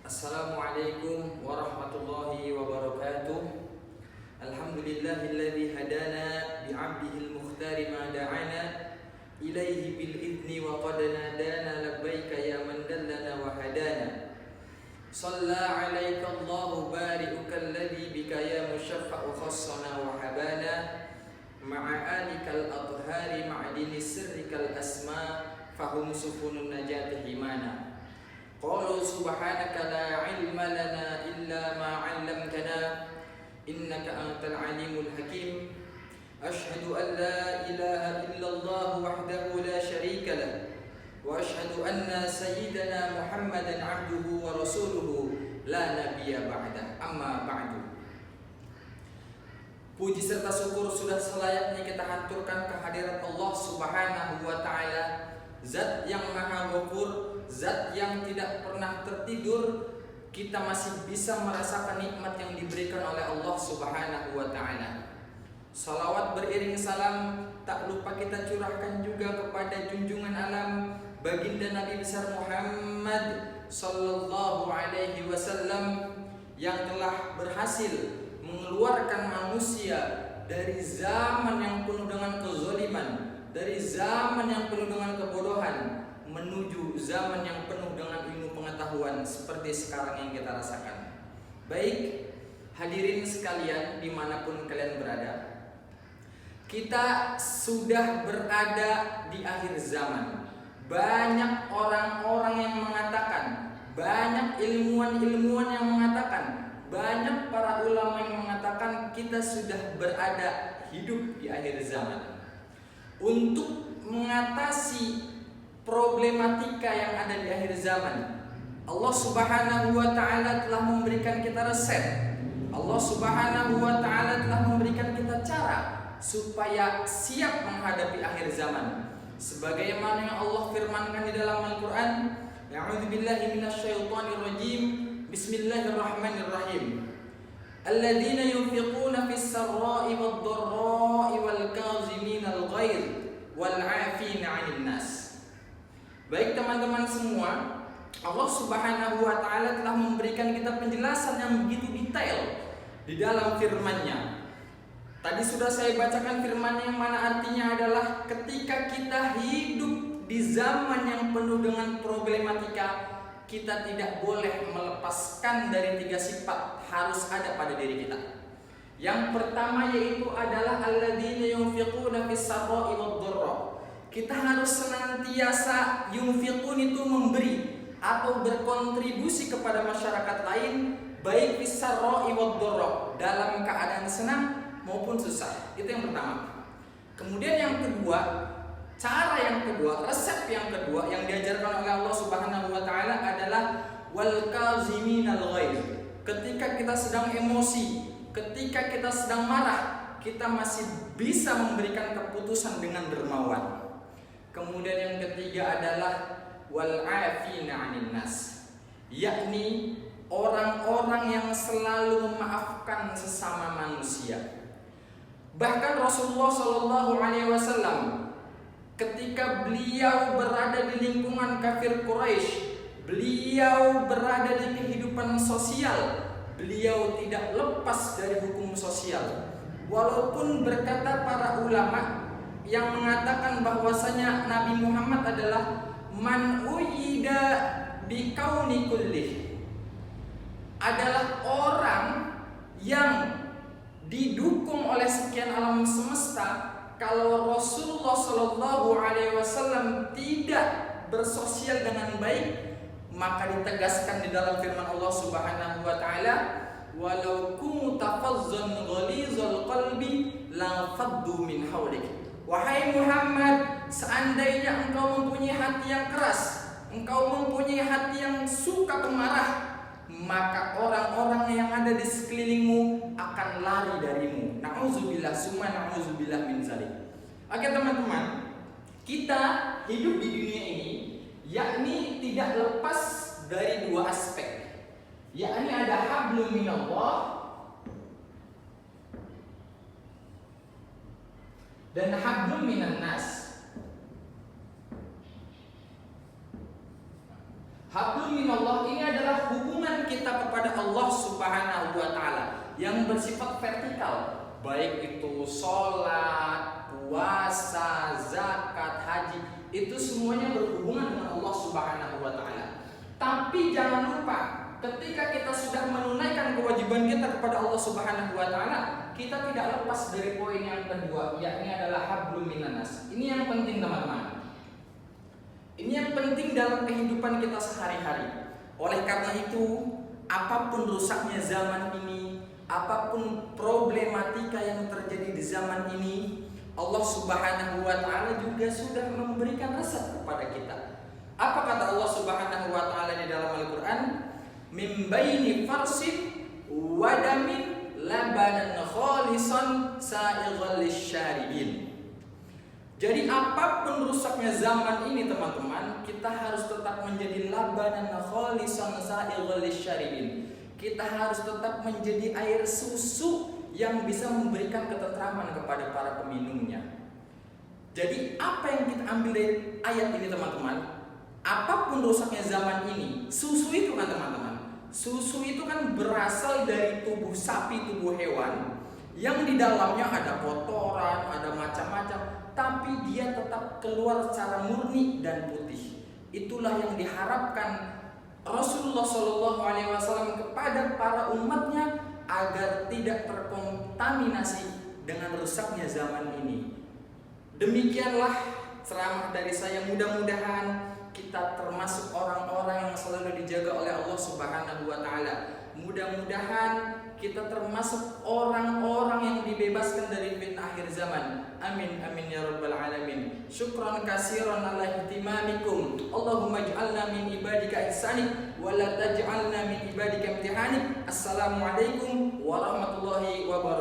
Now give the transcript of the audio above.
Assalamualaikum warahmatullahi wabarakatuh. Alhamdulillahilladzi hadana bi'abdihil mukhtari ma da'ana ilaihi bil idni wa qad nadana labbaika ya man dallana wa hadana. Shalla 'alaika Allahu bari'uka alladzi bika ya musyaffa'u khassana wa habana ma'a alikal athhari ma'dini sirrikal asma fahum sufunun najati himana. Qalu subhanaka la ilma lana illa ma 'allamtana innaka antal alimul hakim. Asyhadu an la ilaha illallah wahdahu la syarika lah wa asyhadu anna sayyidana Muhammadan 'abduhu wa rasuluhu la nabiyya ba'da. Amma ba'du. Puji serta syukur sudah selayaknya kita haturkan kehadirat Allah Subhanahu wa taala, Zat yang Maha Ghafur, Zat yang tidak pernah tertidur. Kita masih bisa merasakan nikmat yang diberikan oleh Allah Subhanahu wa ta'ala. Salawat beriring salam tak lupa kita curahkan juga kepada junjungan alam baginda Nabi besar Muhammad sallallahu alaihi wasallam yang telah berhasil mengeluarkan manusia dari zaman yang penuh dengan kezaliman, dari zaman yang penuh dengan kebodohan, menuju zaman yang penuh dengan ilmu pengetahuan seperti sekarang yang kita rasakan. Baik, hadirin sekalian dimanapun kalian berada, kita sudah berada di akhir zaman. Banyak orang-orang yang mengatakan, banyak ilmuwan-ilmuwan yang mengatakan, banyak para ulama yang mengatakan kita sudah berada hidup di akhir zaman. Untuk mengatasi problematika yang ada di akhir zaman, Allah Subhanahu wa ta'ala telah memberikan kita resep. Allah Subhanahu wa ta'ala telah memberikan kita cara supaya siap menghadapi akhir zaman. Sebagaimana yang Allah firmankan di dalam Al-Quran, A'udzubillahi minasyaitonir rajim, Bismillahirrahmanirrahim. Alladzina yunfiquna fis sarra'i wad dharra'i wal kaziminal ghaidh wal 'afina 'anil nas. Baik teman-teman semua, Allah Subhanahu wa ta'ala telah memberikan kita penjelasan yang begitu detail di dalam firman-Nya. Tadi sudah saya bacakan firman yang mana artinya adalah ketika kita hidup di zaman yang penuh dengan problematika, kita tidak boleh melepaskan dari 3 sifat harus ada pada diri kita. Yang pertama yaitu adalah alladzina yunfiquna fis sarra'i wad dharra. Kita harus senantiasa yunfiqun itu memberi atau berkontribusi kepada masyarakat lain, baik fis sarra'i wad dharra, dalam keadaan senang maupun susah. Itu yang pertama. Kemudian yang kedua, cara yang kedua, resep yang kedua yang diajarkan oleh Allah Subhanahu wa taala adalah wal kaziminal ghaidh. Ketika kita sedang emosi, ketika kita sedang marah, kita masih bisa memberikan keputusan dengan dermawan. Kemudian yang ketiga adalah wal 'afina 'anil nas, yakni orang-orang yang selalu memaafkan sesama manusia. Bahkan Rasulullah Shallallahu alaihi wasallam ketika beliau berada di lingkungan kafir Quraisy, beliau berada di kehidupan sosial, beliau tidak lepas dari hukum sosial. Walaupun berkata para ulama yang mengatakan bahwasanya Nabi Muhammad adalah man uyida bikauni kullih, adalah orang yang didukung oleh sekian alam semesta. Kalau Rasulullah Shallallahu alaihi wasallam tidak bersosial dengan baik, maka ditegaskan di dalam firman Allah Subhanahu wa taala, walau kunta fazzan ghalizal qalbi la faddu min hawlik. Wahai Muhammad, seandainya engkau mempunyai hati yang keras, engkau mempunyai hati yang suka pemarah, maka orang-orang yang ada di sekelilingmu akan lari darimu. Na'udzubillah, summa na'udzubillah min zalik. Oke teman-teman, kita hidup di dunia ini yakni tidak lepas dari 2 aspek, yakni ada hablum minallah dan hablum minan nas. Hablum minallah ini adalah hubungan yang bersifat vertikal, baik itu sholat, puasa, zakat, haji, itu semuanya berhubungan dengan Allah Subhanahu wa Ta'ala. Tapi jangan lupa, ketika kita sudah menunaikan kewajiban kita kepada Allah Subhanahu wa Ta'ala, kita tidak lepas dari poin yang kedua, yakni adalah hablum minan nas. Ini yang penting teman-teman. Ini yang penting dalam kehidupan kita sehari-hari. Oleh karena itu, apapun rusaknya zaman ini, apapun problematika yang terjadi di zaman ini, Allah Subhanahu wa Ta'ala juga sudah memberikan resep kepada kita. Apa kata Allah Subhanahu wa Ta'ala di dalam Al-Qur'an? Min baini farsin wa damin labanan khalisan sa'ighal lisyaribin. Jadi apapun rusaknya zaman ini teman-teman, kita harus tetap menjadi labanan khalisan sa'ighal lisyaribin. Kita harus tetap menjadi air susu yang bisa memberikan ketentraman kepada para peminumnya. Jadi apa yang kita ambil dari ayat ini teman-teman? Apapun rusaknya zaman ini, susu itu kan teman-teman, susu itu kan berasal dari tubuh sapi, tubuh hewan, yang di dalamnya ada kotoran, ada macam-macam, tapi dia tetap keluar secara murni dan putih. Itulah yang diharapkan Rasulullah SAW kepada para umatnya, agar tidak terkontaminasi dengan rusaknya zaman ini. Demikianlah ceramah dari saya. Mudah-mudahan kita termasuk orang-orang yang selalu dijaga oleh Allah Subhanahu wa Ta'ala. Mudah-mudahan kita termasuk orang-orang yang dibebaskan dari fitnah akhir zaman. Amin amin ya rabbal alamin. Syukran katsiran ala ihtimamikum. Allahumma ij'alna min ibadika ihsanik wa la taj'alna min ibadika imtihanik. Assalamualaikum warahmatullahi wabarakatuh.